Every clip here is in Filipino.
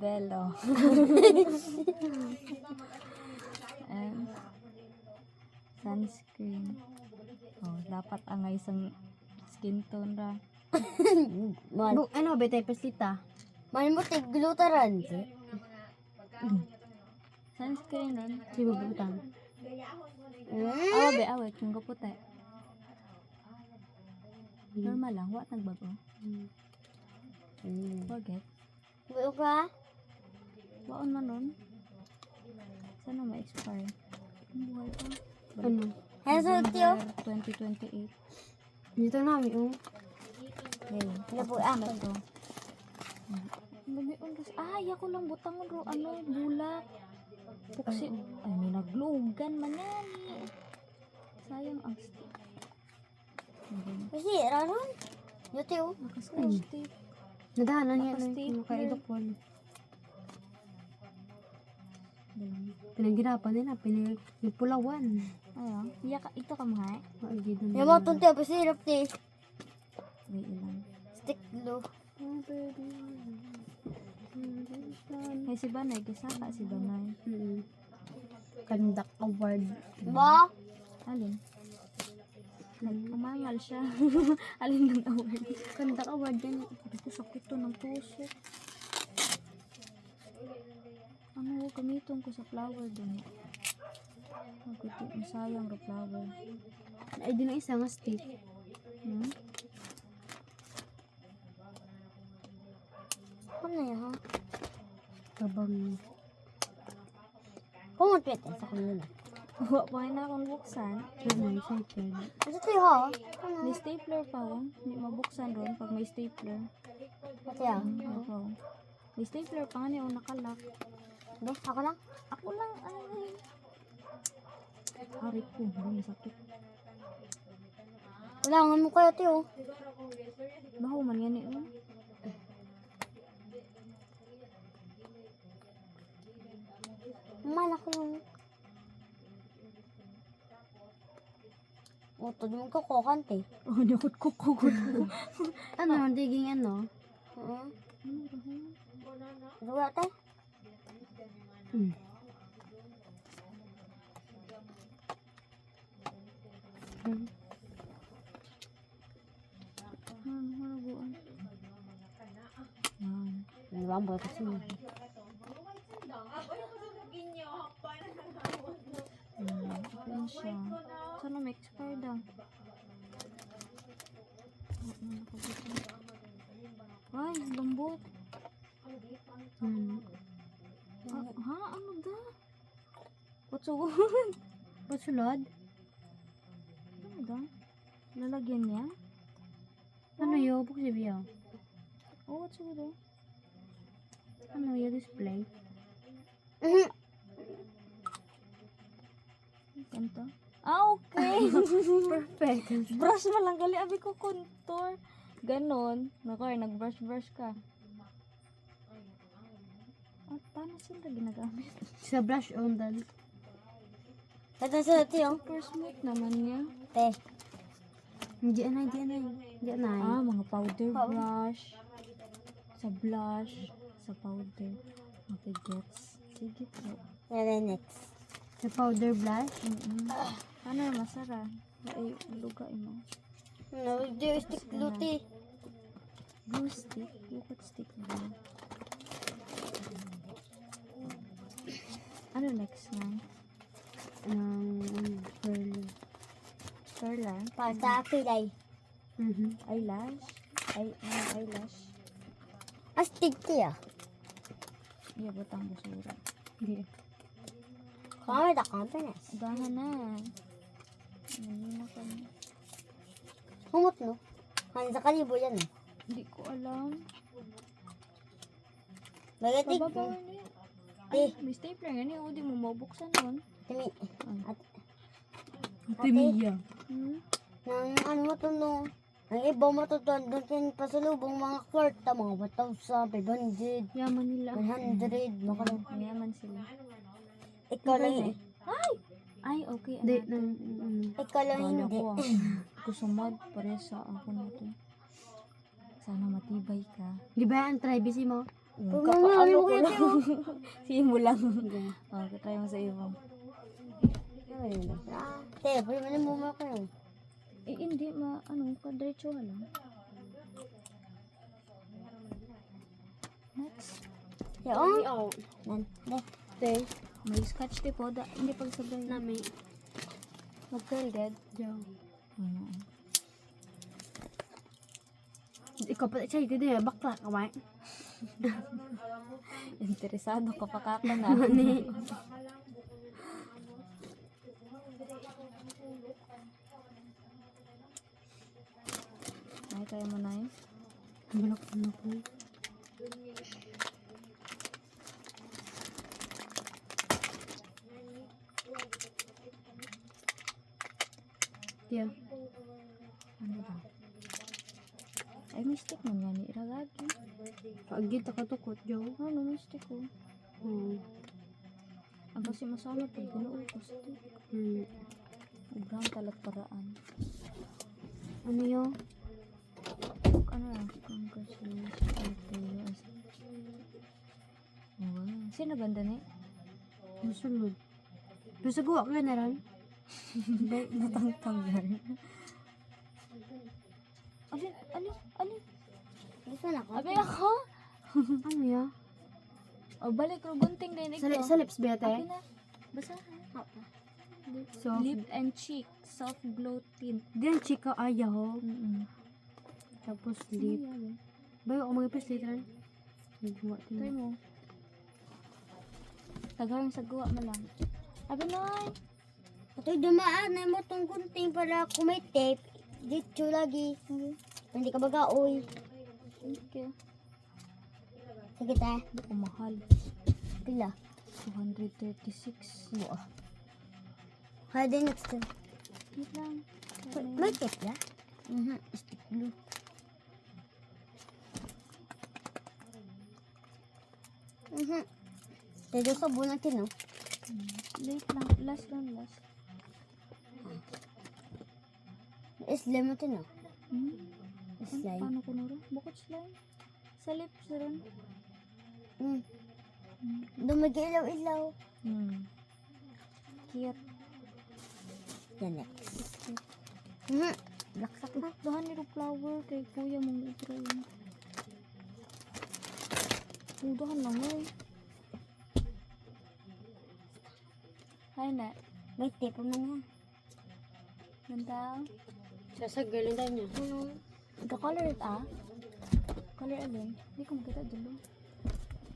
Belo. And sunscreen. Oh, dapat ang isang skin tone ra. Ano ba tayo paslita? Man mo tigglutaran. Sunscreen ron. Si bubutang. Awa be, away kung kaputi. Normal lang, wa nagbago. Forget. Buo ka? Waon man ron. Sana ma-expire. Ang buhay pa. Ano? Hazel tiyo. November 2028. Dito namin yung Okay. Nabuang. Ito. Lumion kasi. Ay, ako lang butang ro. Ano, bulak. Puksi. Ay, may naglugan man yan. Sayang ang stick. Kasi raron. Yo tiyo. Naka-scotch tape. nadahanan niya Naka-stapler. yung makailapon. Dalawa. Pinaghirapan nila, pinipulawan. Ayaw. Iya ka, ito ka mga. Yung mga tunti pa sirap ti. May ilang. Stick glue. Ay, si Banay. Kisaka si Banay. Kandak award. Ba? Alin? Umangal siya. Alin ng award? Kandak award yan. Sabi ko, sakit to ng puso. Ano, gamiton ko sa flower dun. Magkuti, masayang ro flower. Ay, din ang isang stick. Hmm? Ano yan ha? Kabang. Pumunpit sa kanila. Huwa pa na akong buksan. Ano, cycle. Ano tiyo ha? May stapler pa oh. Hindi mabuksan ron pag may stapler. Pati ah. Oo. May stapler pa nga niya nakalak. Be, ako lang. Ako lang, ay. Harit ko, hindi masakit. Kailangan mo kaya tiyo. Baho man yan eh. Oh. Malak yung... O, to di mo kukukante. Oh, nakot ko. Ano, diging ano? Dua te. Di ba ang buhay kasi mo? Yan siya. Sana may expire daw. Ay, lambot. Ha? Ano da? Patsugon. Pasulod? Ano da? Lalagyan niya? Ano yun? Buksi biyo? Oh, patsugon. Ano yung display? Ganito. Ah, okay. Perfect. Brush mo lang gali. Abi ko contour. Ganon. Nakoy, nag-brush ka. At paano sila ginagamit? Sa brush on dal. Ito sa tiyo. Super smooth naman niya. Te. Hindi na. Ah, mga powder brush. Sa blush. Sa powder. Okay, gets. Sige po. Yan next. Sa powder blush. Ano na masara? Ay, luga mo. No, di stick glue ti. Glue stick? Liquid stick glue. Ano next na? Curly. Curler? Pa sa pilay. Eyelash? Eyelash? Stick ti ah. Iya, butang basura. Hindi. Kami da companies. Udahan na. Ano na kami? Humot no. Hani sa kalibo yan eh. Hindi ko alam. Lagatig Pababa ko. niya. Ay, may stapler nga niya. Hindi mo mabuksan nun. Timi. At Timiya. nang ano mo to no. Ang iba mo to doon kin pasalubong mga kwarta, mga 1,500, Yaman nila. 100, makalang. Mayaman sila. Ikaw lang, Ay, okay. Hindi. ikaw lang Bala hindi. ko. Kusumad. Pare sa ako na to. Sana matibay ka. Di ba ang try busy mo? Ano ko yan, Teo? Sige mo lang. Okay. Okay, try mo sa iyo. Te, pwede mo mo kayo. Eh, hindi kadiretso lang. Next. Yo. Te, May scotch tape po. Hindi pagsabay. nami. Mag-curl dead. Jo. Hmm. Ikaw pa excited eh. Bakla ka ba? Interesado ka pa ka na. Ni. Ay, kaya mo na yun. Balak na po. Tiyo. Ano ba? Ay, may stick man yan. Iragagi. Kaagit ka tukot, Jo. Ano, may stick ko. Oo. Ang kasi masama pag ginuo ko stick. Ubrang talag paraan. Ano yun? Ano lang? Congratulations. Wow. Sino banda ni? Masulod. Pero sa guwa ka na rin. Natangtang yan. Alin? Gusto na ko. Abi ako? Ano yun? O, balik ko. Gunting din ito. Sa lips ba Abi yate? na. Basahan. So, Lip and cheek. Soft glow tint. diyan chika ayaw ho. Tapos lip. Lip. Bayo ako mag-ipis later. Nagbuwa Try din. mo. Tagarang sa gawa mo lang. Abi na. Ito'y dumaan na mo tong gunting para kung may tape. Dito lagi. Hindi ka bagaoy. Thank you. Sige tayo. Hindi ko mahal. Pila. 236. Buo. Kaya din next time. Wait lang. May tape ya? Stick glue. Tayo sa buwan natin, no? Late lang. Last lang. Slime natin, no? Slime? Paano ko naro? Bukod slime? Sa lips rin. Dumag-ilaw-ilaw. Cute. Yan, next. Laksak na. Dahan nito flower kay kuya mong itry yun. Dahan lang eh. Hi na. May tape naman yan. Ganda. Sa girl yung tayo niya. The color it Color alin? Hindi ko makita dulo.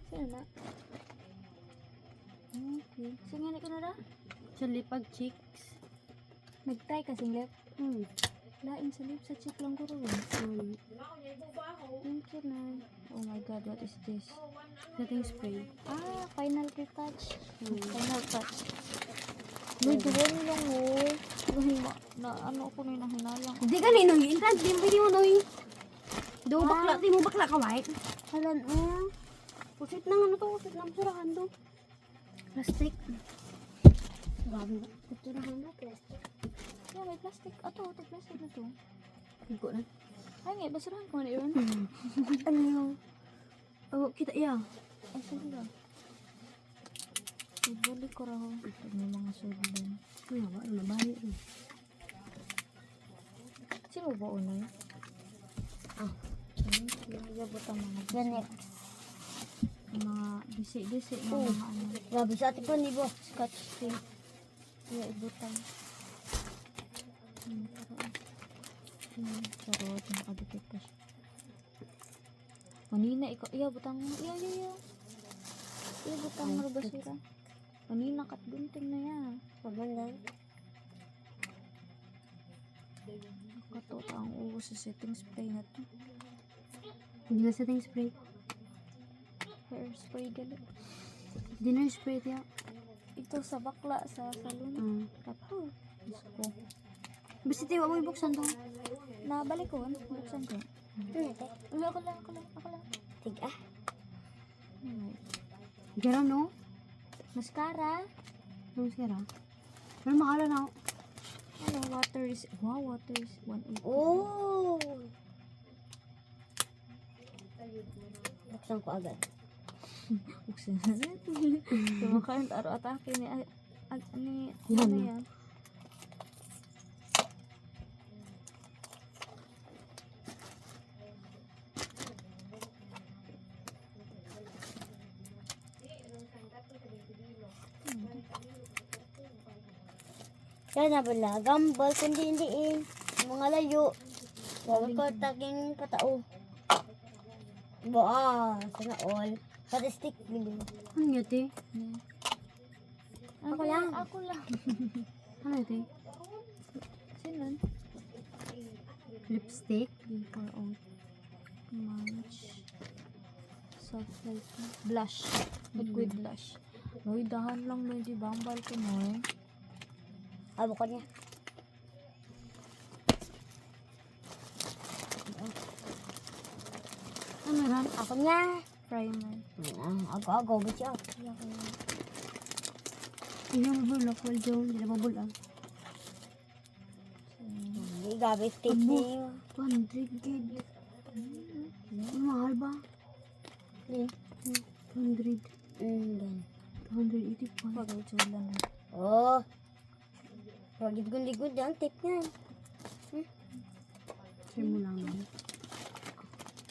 Sino na? Okay. Sige na ka na ra? Sa lipag cheeks. Nag-tie kasing lip. Lain sa lip. Sa cheek lang ko rin. Thank you na. Oh my god, what is this? Setting spray. Final retouch. Final touch. May duwan lang oh. Na ano ako na yung nahinalang. Hindi ka na inuhin. Hindi mo pwede mo inuhin. Do, bakla. Di mo bakla ka, white. Halan, Pusit na nga na to. Pusit na masurahan do. Plastic. Grabe na. Ito na handa, plastic. Yeah, may plastic. Ito plastic na to. Higo na. Ay nga, basurahan ko na yun. Ano yun? Oh, kita iya. Ay, sige lang. Ibuli ko raw. Pag may mga sudlan. Ano ba? Ano bahay? Sino ba unay? Yabot ang mga Yan, next. mga bisi-bisi na mga ano. Grabe sa ating panibo. Scotch tape. Kaya ibutang. Charot. Nakadikit ka siya. Manina, ikaw. Iya, butang mo. Iya. Iya, butang mo basura. Manina, katgunting na yan. Pabandan. Katota ang uwo sa setting spray na to. Hindi na setting spray. Hair spray gali. Dinner spray tiya. Ito sa bakla sa salon. Tapo. Diyos ko. Basta tiwa mo ibuksan to. Nabalik ko. Buksan ko. Ako lang. Tiga. Alright. Gano'n no? Mascara. Ano sira? Pero mahala na ako. Ano, water is 180. Oh! Buksan ko agad. Buksan na natin. Kumakain aro atake ni ano Yan. yan. Kaya na bala, gambal, kundi hindiin. Mga layo. Gawin ko taging patao. Sana all. Pati stick, bilo. Ano nga, te? Ako lang. Ako lang. Ano, te? Sino? Lipstick? Before out. Munch. Soft light. Blush. Liquid blush. Uy, dahan lang na di bambal ko mo eh. Abo ko niya. Ano ran? Ako niya. Primer. Ako, ba't siya? Hindi mo bulak. Wal dyan. Hindi na mabulak. Hindi, gabi, stick niya. 200 gig. Mahal ba? Hmm. 200. Ganun. 285. Pag-utulan na. Oh. Ligod yan, tip niyan. Share mo lang lang.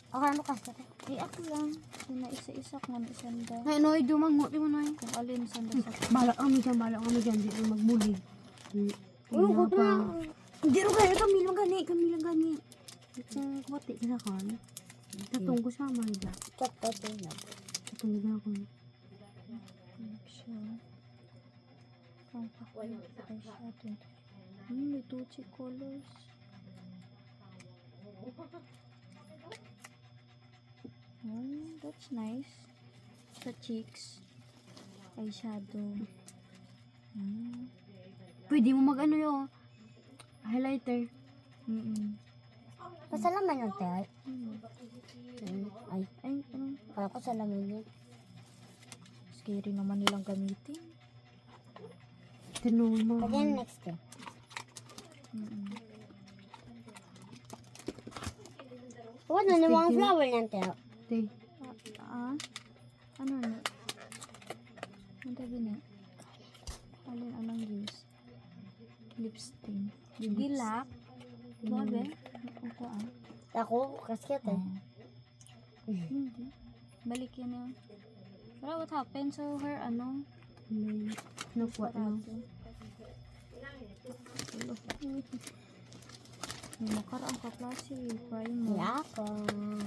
Ako ano kasi. Eh, ako lang. Sina isa-isa ko na isanda. Ay, Noy, dumangot. Di mo, Noy. Kung alin sanda sa Balak kami dyan. Di mo magbulig. Uy, huwag na. Hindi rin kaya kami lang gani. Ito, kapati ka na kan. Tatong ko siya, Marida. Chat to na. Tatong ko na ako. siya. Compact eyeshadow. May Tucci colors. That's nice. Sa cheeks. Eyeshadow. Pwede mo mag ano yun. Highlighter. Pasalaman yung te. Ay, Ay, ano? kaya ko salamin yun. Scary naman nilang gamitin. Tinong mo. Pwede yung next te. Huwag na yung mga flower niyan te. Te. Ano na? Ang tabi na? Alin anong use? Lipstick. Gilak. Babe? Ako Ako, kasket eh. Hindi. Balik yan yun. Pero what happened? So her ano? Nakuha lang. May makarang kaklase. Primer. Kaya ako.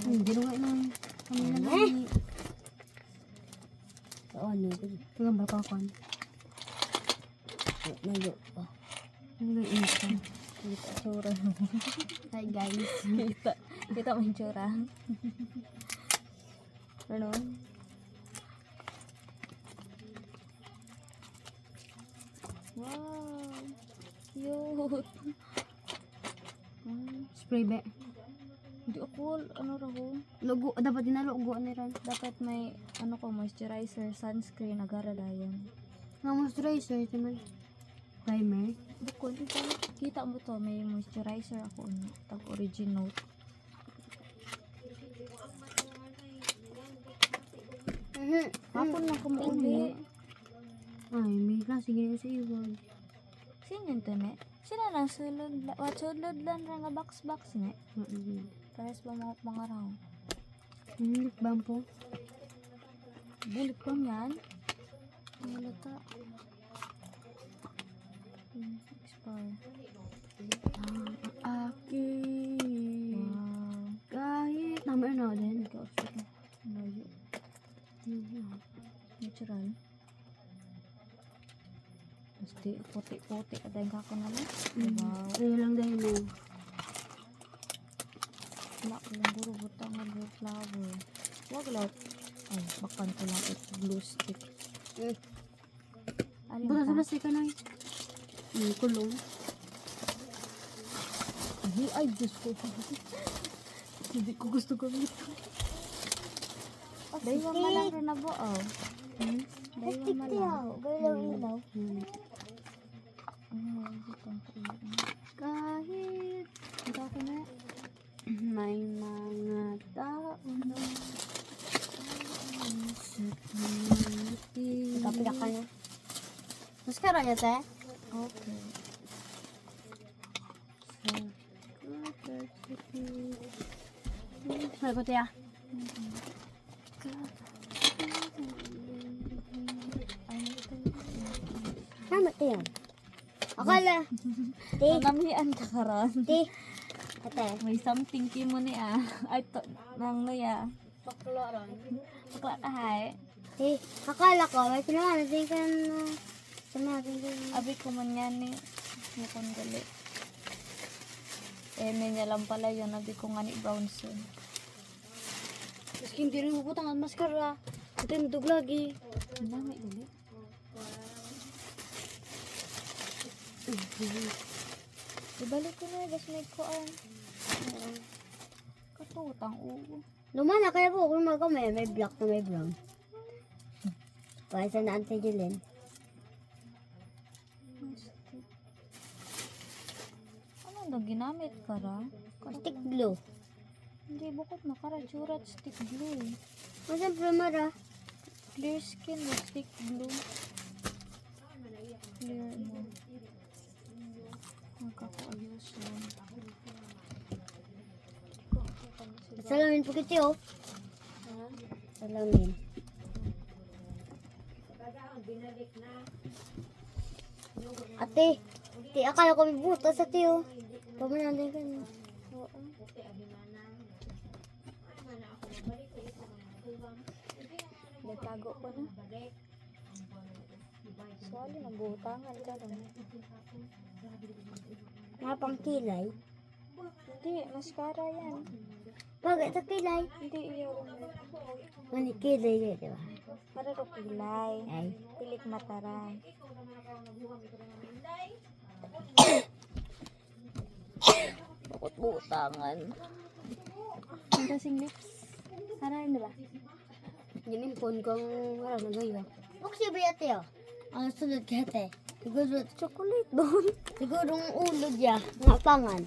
Hindi rin nga nang kami na lang. Oo, ano ko. Pagambal ka ako. Nayo pa. Ano yung insta? Kita tsura. Hi guys. Kita mo yung tsura. Ano? Wow. Cute. Spray ba? Hindi ako, ano raho. Logo, dapat din na logo ni Ran. Dapat may, ano ko, moisturizer, sunscreen, agaradayan. Nga moisturizer, naman. Primer. Bukod, kita mo to, may moisturizer ako, tag original. Hapon lang kumuuli. Ay, may klase ganyan sa iwan. Sino to ne? Sila lang sulod, sulod lang nga box ne? Pares ba mga raw? Lip balm po. Bulik pa yan? Ang lata. Expire. Akin. Wow. Kahit. Naman na din. Nag-outfit na. Layo. Natural. Pasti puti-puti. Kadahin ka ako naman. Wow. Ayun lang dahil mo. Wala ko lang guro butang na blue flower. Wag lang. Ay, bakan ko lang ito. Blue stick. Alin Buta sa ka? plastic ka na eh. Kulong. Ay, Diyos ko. Hindi ko gusto gamitin. Daywa man lang rin na bo, oh. Daywa man lang. Galaw-ilaw. Ano, butang ko yun. Kahit Ito ako na. may mga tao na Kapila ka na. Maskara niya, te? Okay. Sabi ko, tiya. Tama, te yan. Akala. Te, Nanamian ka karon. te. Ate. May something kimo ni ah. Ay to nang noya. Bakla ron. Bakla ka hay. Te, akala ko, may pinangalan din ka na. Sinabi din. Abi ko man yan ni. Mukon gali. Eh, may niya lang pala yun. Abi ko nga ni Brownson. Maski hindi rin bubutang ang maskara. Tindog lagi. Nami gali. Ibalik ko na. Gas may kuan. Katutang ugo. Lumana kaya po kung may black na may brown. Pwede na Auntie Jilin. Ano na ginamit ka ra? Stick glue. Hindi bukod na kara. Jurat stick glue. O siyempre mara. Clear skin with stick glue. Clear mo. Magkakaayos yan. Salamin po kiti oh. Salamin. Ate, akala ko may butas ate oh. Pamanan ka na. Nagtago ko na. Sali, nabutangan ka lang. Napang kilay. Hindi, mascara yan. Bakit sa kilay? Hindi, iyo. Mani kilay yun, di ba? Para ro pilay. Ay. Pilik matara. Bukot-butangan. Ang kasing lips. Harain ba? Yunimpon kong wala na gayo. Buksi ba ate oh? Ang sunod ka ate. Siguro, Chocolate doon. sigurong ulo niya. Nga pangan.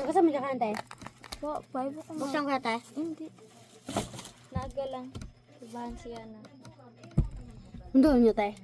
Nakasama niya ka ate. So, 5 ko Buksan ko ate. Hindi. Naga lang. Sabahan siya na. Doon niyo ate.